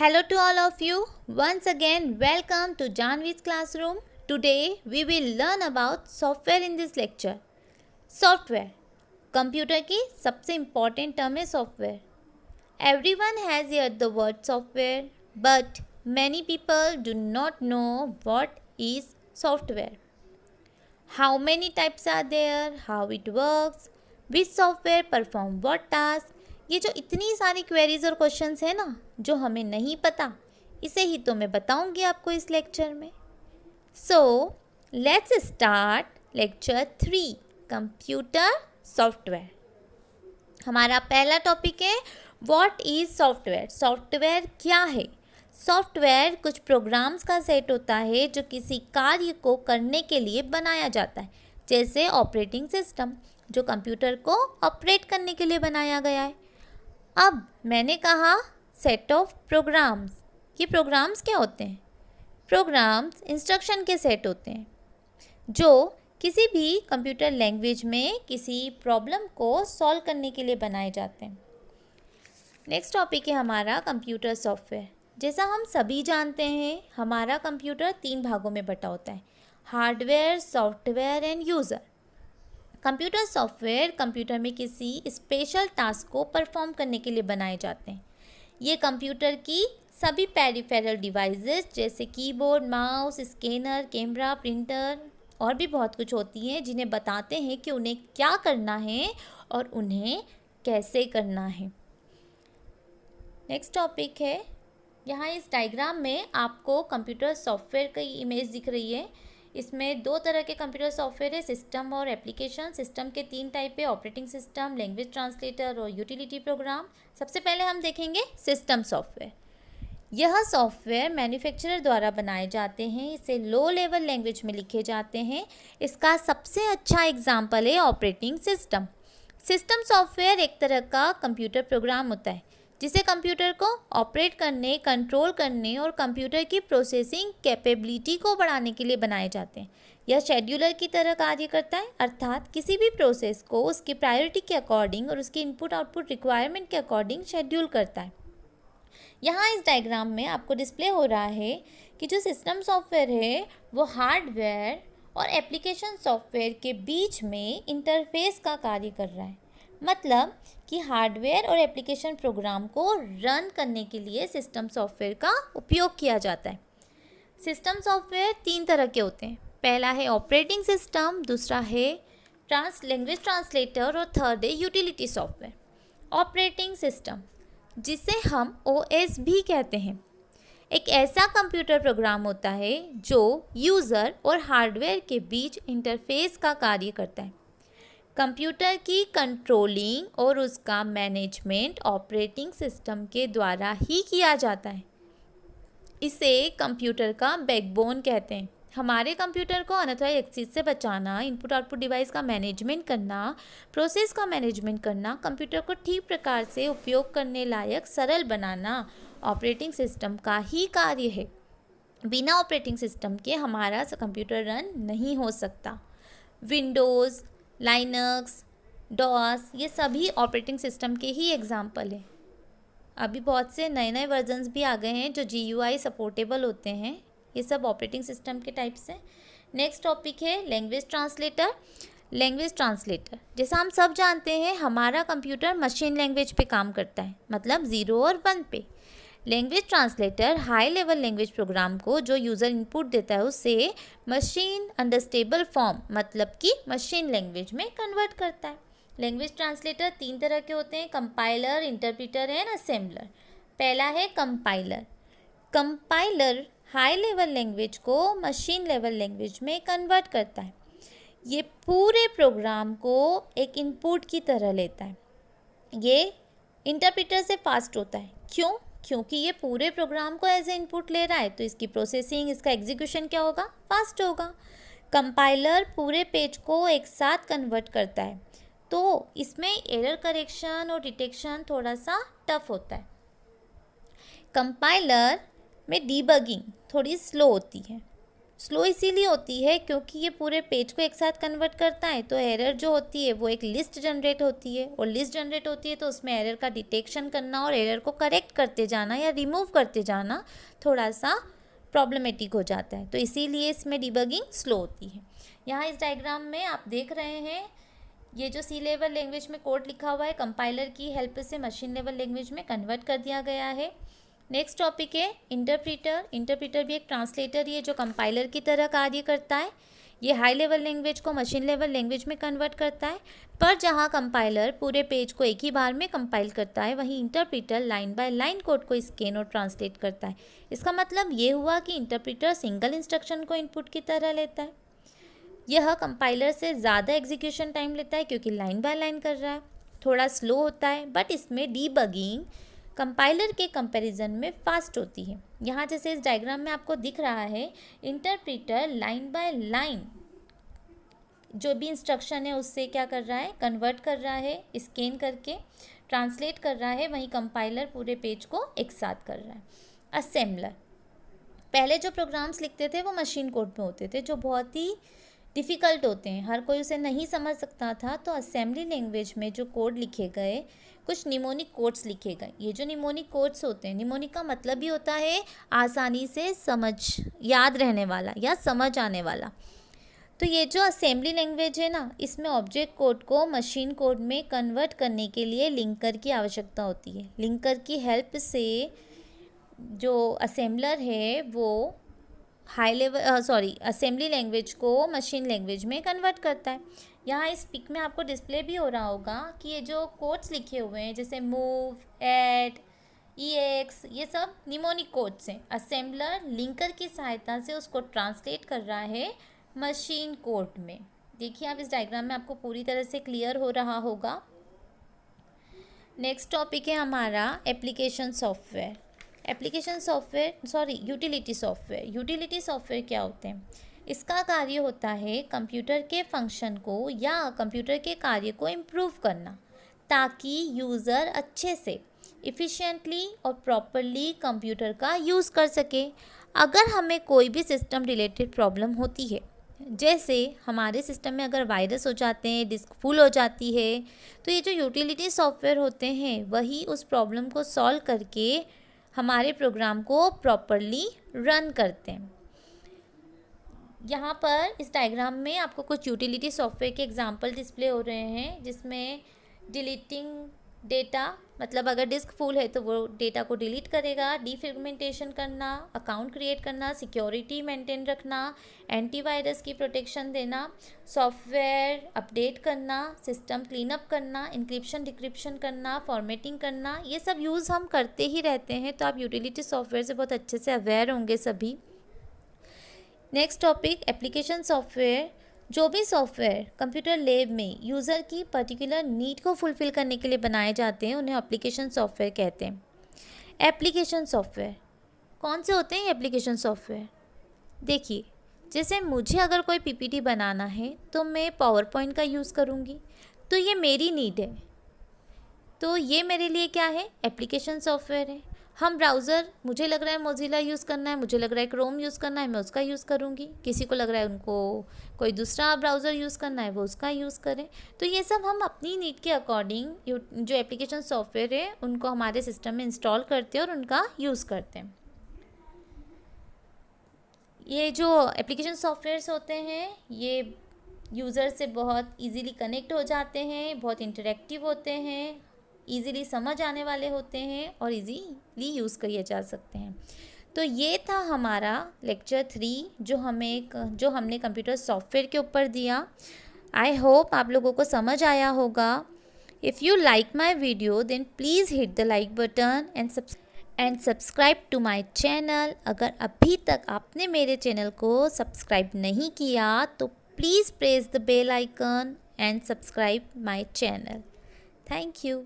Hello to all of you. Once again, welcome to Janvi's classroom. Today, we will learn about software in this lecture. Software. Computer की सबसे important term है software. Everyone has heard the word software, but many people do not know what is software. How many types are there? How it works? Which software perform what task? ये जो इतनी सारी queries और questions है ना जो हमें नहीं पता, इसे ही तो मैं बताऊंगी आपको इस लेक्चर में. So let's start lecture 3 computer software. हमारा पहला टॉपिक है व्हाट इज सॉफ्टवेयर. सॉफ्टवेयर क्या है? सॉफ्टवेयर कुछ प्रोग्राम्स का सेट होता है जो किसी कार्य को करने के लिए बनाया जाता है. जैसे ऑपरेटिंग सिस्टम जो कंप्यूटर को ऑपरेट करने के लिए बनाया गया है. अब मैंने कहा सेट ऑफ प्रोग्राम्स. ये प्रोग्राम्स क्या होते हैं? प्रोग्राम्स इंस्ट्रक्शन के सेट होते हैं जो किसी भी कंप्यूटर लैंग्वेज में किसी प्रॉब्लम को सॉल्व करने के लिए बनाए जाते हैं. नेक्स्ट टॉपिक है हमारा कंप्यूटर सॉफ्टवेयर. जैसा हम सभी जानते हैं हमारा कंप्यूटर 3 भागों में बटा होता है: hardware, software end user. Computer software computer में किसी स्पेशल टास्क को परफॉर्म करने के लिए बनाए जाते हैं. ये कंप्यूटर की सभी पेरिफेरल डिवाइसेस जैसे keyboard, mouse, scanner, camera, printer और भी बहुत कुछ होती हैं जिन्हें बताते हैं कि उन्हें क्या करना है और उन्हें कैसे करना है. नेक्स्ट टॉपिक है, यहाँ इस डायग्राम में आपको कंप्यूटर सॉफ्टवेयर की इमेज दिख रही है. इसमें 2 तरह के कंप्यूटर सॉफ्टवेयर है, सिस्टम और एप्लीकेशन. सिस्टम के 3 टाइप है: ऑपरेटिंग सिस्टम, लैंग्वेज ट्रांसलेटर और यूटिलिटी प्रोग्राम. सबसे पहले हम देखेंगे सिस्टम सॉफ्टवेयर. यह सॉफ्टवेयर मैन्युफैक्चरर द्वारा बनाए जाते हैं. इसे लो लेवल लैंग्वेज में लिखे जाते हैं. इसका सबसे अच्छा एग्जाम्पल है ऑपरेटिंग सिस्टम. सिस्टम सॉफ्टवेयर एक तरह का कंप्यूटर प्रोग्राम होता है जिसे कंप्यूटर को ऑपरेट करने, कंट्रोल करने और कंप्यूटर की प्रोसेसिंग कैपेबिलिटी को बढ़ाने के लिए बनाए जाते हैं. यह शेड्यूलर की तरह कार्य करता है, अर्थात किसी भी प्रोसेस को उसकी प्रायोरिटी के अकॉर्डिंग और उसकी इनपुट आउटपुट रिक्वायरमेंट के अकॉर्डिंग शेड्यूल करता है. यहाँ इस डायग्राम में आपको डिस्प्ले हो रहा है कि जो सिस्टम सॉफ्टवेयर है वो हार्डवेयर और एप्लीकेशन सॉफ्टवेयर के बीच में इंटरफेस का कार्य कर रहा है. मतलब कि हार्डवेयर और एप्लीकेशन प्रोग्राम को रन करने के लिए सिस्टम सॉफ्टवेयर का उपयोग किया जाता है. सिस्टम सॉफ्टवेयर 3 तरह के होते हैं. पहला है ऑपरेटिंग सिस्टम, दूसरा है लैंग्वेज ट्रांसलेटर और थर्ड है यूटिलिटी सॉफ्टवेयर. ऑपरेटिंग सिस्टम, जिसे हम OS भी कहते हैं, एक ऐसा कंप्यूटर प्रोग्राम होता है जो यूज़र और हार्डवेयर के बीच इंटरफेस का कार्य करता है. कंप्यूटर की कंट्रोलिंग और उसका मैनेजमेंट ऑपरेटिंग सिस्टम के द्वारा ही किया जाता है. इसे कंप्यूटर का बैकबोन कहते हैं. हमारे कंप्यूटर को अनऑथराइज्ड एक्सेस से बचाना, इनपुट आउटपुट डिवाइस का मैनेजमेंट करना, प्रोसेस का मैनेजमेंट करना, कंप्यूटर को ठीक प्रकार से उपयोग करने लायक सरल बनाना ऑपरेटिंग सिस्टम का ही कार्य है. बिना ऑपरेटिंग सिस्टम के हमारा कंप्यूटर रन नहीं हो सकता. विंडोज़, लाइनक्स, डॉस ये सभी ऑपरेटिंग सिस्टम के ही एग्जाम्पल हैं. अभी बहुत से नए नए वर्जन्स भी आ गए हैं जो GUI सपोर्टेबल होते हैं. ये सब ऑपरेटिंग सिस्टम के टाइप्स हैं. नेक्स्ट टॉपिक है लैंग्वेज ट्रांसलेटर. लैंग्वेज ट्रांसलेटर, जैसा हम सब जानते हैं हमारा कंप्यूटर मशीन लैंग्वेज पे काम करता है, मतलब 0 और 1 पे. Language translator high level language program को जो यूज़र इनपुट देता है उसे मशीन अंडरस्टेबल फॉर्म, मतलब कि मशीन लैंग्वेज में कन्वर्ट करता है. लैंग्वेज ट्रांसलेटर 3 तरह के होते हैं: कंपाइलर, इंटरप्रेटर एंड असेंबलर. पहला है compiler. Compiler high level language को मशीन लेवल लैंग्वेज में कन्वर्ट करता है. ये पूरे प्रोग्राम को एक इनपुट की तरह लेता है. ये इंटरप्रेटर से फास्ट होता है. क्यों? क्योंकि ये पूरे प्रोग्राम को एज ए इनपुट ले रहा है तो इसकी प्रोसेसिंग, इसका एग्जीक्यूशन क्या होगा? फास्ट होगा. कंपाइलर पूरे पेज को एक साथ कन्वर्ट करता है तो इसमें एरर करेक्शन और डिटेक्शन थोड़ा सा टफ होता है. कंपाइलर में डीबगिंग थोड़ी स्लो होती है. स्लो इसीलिए होती है क्योंकि ये पूरे पेज को एक साथ कन्वर्ट करता है, तो एरर जो होती है वो एक लिस्ट जनरेट होती है, और लिस्ट जनरेट होती है तो उसमें एरर का डिटेक्शन करना और एरर को करेक्ट करते जाना या रिमूव करते जाना थोड़ा सा प्रॉब्लमेटिक हो जाता है, तो इसीलिए इसमें डिबगिंग स्लो होती है। यहाँ इस डायग्राम में आप देख रहे हैं ये जो सी लेवल लैंग्वेज में कोड लिखा हुआ है, कंपाइलर की हेल्प से मशीन लेवल लैंग्वेज में कन्वर्ट कर दिया गया है। नेक्स्ट टॉपिक है इंटरप्रीटर। इंटरप्रीटर भी एक ट्रांसलेटर ही है जो कंपाइलर की तरह कार्य करता है। ये हाई लेवल लैंग्वेज को मशीन लेवल लैंग्वेज में कन्वर्ट करता है, पर जहाँ कंपाइलर पूरे पेज को एक ही बार में कंपाइल करता है, वहीं interpreter line by line code को स्कैन और ट्रांसलेट करता है। इसका मतलब ये हुआ कि इंटरप्रीटर सिंगल इंस्ट्रक्शन को इनपुट की तरह लेता है। यह कंपाइलर से ज़्यादा एग्जीक्यूशन टाइम लेता है क्योंकि लाइन बाय लाइन कर रहा है, थोड़ा स्लो होता है, बट इसमें डीबगिंग कंपाइलर के कंपैरिजन में फास्ट होती है। यहाँ जैसे इस डायग्राम में आपको दिख रहा है, इंटरप्रीटर लाइन बाय लाइन जो भी इंस्ट्रक्शन है उससे क्या कर रहा है, कन्वर्ट कर रहा है, स्कैन करके ट्रांसलेट कर रहा है, वहीं कंपाइलर पूरे पेज को एक साथ कर रहा है। असेंबलर, पहले जो प्रोग्राम्स लिखते थे वो मशीन कोड में होते थे जो बहुत ही डिफ़िकल्ट होते हैं, हर कोई उसे नहीं समझ सकता था, तो असेंबली लैंग्वेज में जो कोड लिखे गए, कुछ निमोनिक कोड्स लिखे गए। ये जो निमोनिक कोड्स होते हैं, निमोनिक का मतलब भी होता है आसानी से समझ याद रहने वाला या समझ आने वाला। तो ये जो असेंबली लैंग्वेज है ना, इसमें ऑब्जेक्ट कोड को मशीन कोड में कन्वर्ट करने के लिए लिंकर की आवश्यकता होती है। लिंकर की हेल्प से जो असेंबलर है वो असेंबली लैंग्वेज को मशीन लैंग्वेज में कन्वर्ट करता है। यहाँ इस पिक में आपको डिस्प्ले भी हो रहा होगा कि ये जो कोड्स लिखे हुए हैं जैसे मूव, ऐड, EX, ये सब निमोनिक कोड्स हैं। असेंबलर लिंकर की सहायता से उसको ट्रांसलेट कर रहा है मशीन कोड में। देखिए आप इस डायग्राम में आपको पूरी तरह से क्लियर हो रहा होगा। नेक्स्ट टॉपिक है हमारा application software. Utility software. Utility software क्या होते हैं? इसका कार्य होता है कंप्यूटर के फंक्शन को या कंप्यूटर के कार्य को इम्प्रूव करना, ताकि यूज़र अच्छे से इफ़िशिएंटली और प्रॉपरली कंप्यूटर का यूज़ कर सके। अगर हमें कोई भी सिस्टम रिलेटेड प्रॉब्लम होती है, जैसे हमारे सिस्टम में अगर वायरस हो जाते हैं, डिस्क फुल हो जाती है, तो ये जो यूटिलिटी सॉफ्टवेयर होते हैं वही उस प्रॉब्लम को सॉल्व करके हमारे प्रोग्राम को प्रॉपरली रन करते हैं। यहाँ पर इस डायग्राम में आपको कुछ यूटिलिटी सॉफ्टवेयर के एग्जांपल डिस्प्ले हो रहे हैं, जिसमें डिलीटिंग डेटा, मतलब अगर डिस्क फुल है तो वो डेटा को डिलीट करेगा, डीफ्रेगमेंटेशन करना, अकाउंट क्रिएट करना, सिक्योरिटी मेंटेन रखना, एंटीवायरस की प्रोटेक्शन देना, सॉफ्टवेयर अपडेट करना, सिस्टम क्लीनअप करना, इंक्रिप्शन डिक्रिप्शन करना, फॉर्मेटिंग करना, ये सब यूज़ हम करते ही रहते हैं। तो आप यूटिलिटी सॉफ्टवेयर से बहुत अच्छे से अवेयर होंगे सभी। Next topic application software. जो भी सॉफ्टवेयर कंप्यूटर लैब में यूज़र की पर्टिकुलर नीड को फुलफ़िल करने के लिए बनाए जाते हैं, उन्हें एप्लीकेशन सॉफ्टवेयर कहते हैं। एप्लीकेशन सॉफ्टवेयर कौन से होते हैं? एप्लीकेशन सॉफ्टवेयर देखिए, जैसे मुझे अगर कोई PPT बनाना है तो मैं पावर पॉइंट का यूज़ करूँगी, तो ये मेरी नीड है, तो ये मेरे लिए क्या है? एप्लीकेशन सॉफ्टवेयर है। हम ब्राउज़र, मुझे लग रहा है मोज़िला यूज़ करना है, मुझे लग रहा है क्रोम यूज़ करना है, मैं उसका यूज़ करूँगी। किसी को लग रहा है उनको कोई दूसरा ब्राउज़र यूज़ करना है, वो उसका यूज़ करें। तो ये सब हम अपनी नीड के अकॉर्डिंग जो एप्लीकेशन सॉफ्टवेयर है उनको हमारे सिस्टम में इंस्टॉल करते हैं और उनका यूज़ करते हैं। ये जो एप्लीकेशन सॉफ्टवेयर्स होते हैं ये यूज़र से बहुत ईजीली कनेक्ट हो जाते हैं, बहुत इंटरेक्टिव होते हैं, ईज़िली समझ आने वाले होते हैं और इजीली यूज़ किए जा सकते हैं। तो ये था हमारा लेक्चर 3 जो हमने कंप्यूटर सॉफ्टवेयर के ऊपर दिया। आई होप आप लोगों को समझ आया होगा। If you like my video then please hit the like button and subscribe to my channel. अगर अभी तक आपने मेरे चैनल को सब्सक्राइब नहीं किया तो please press the bell icon and subscribe my channel. Thank you.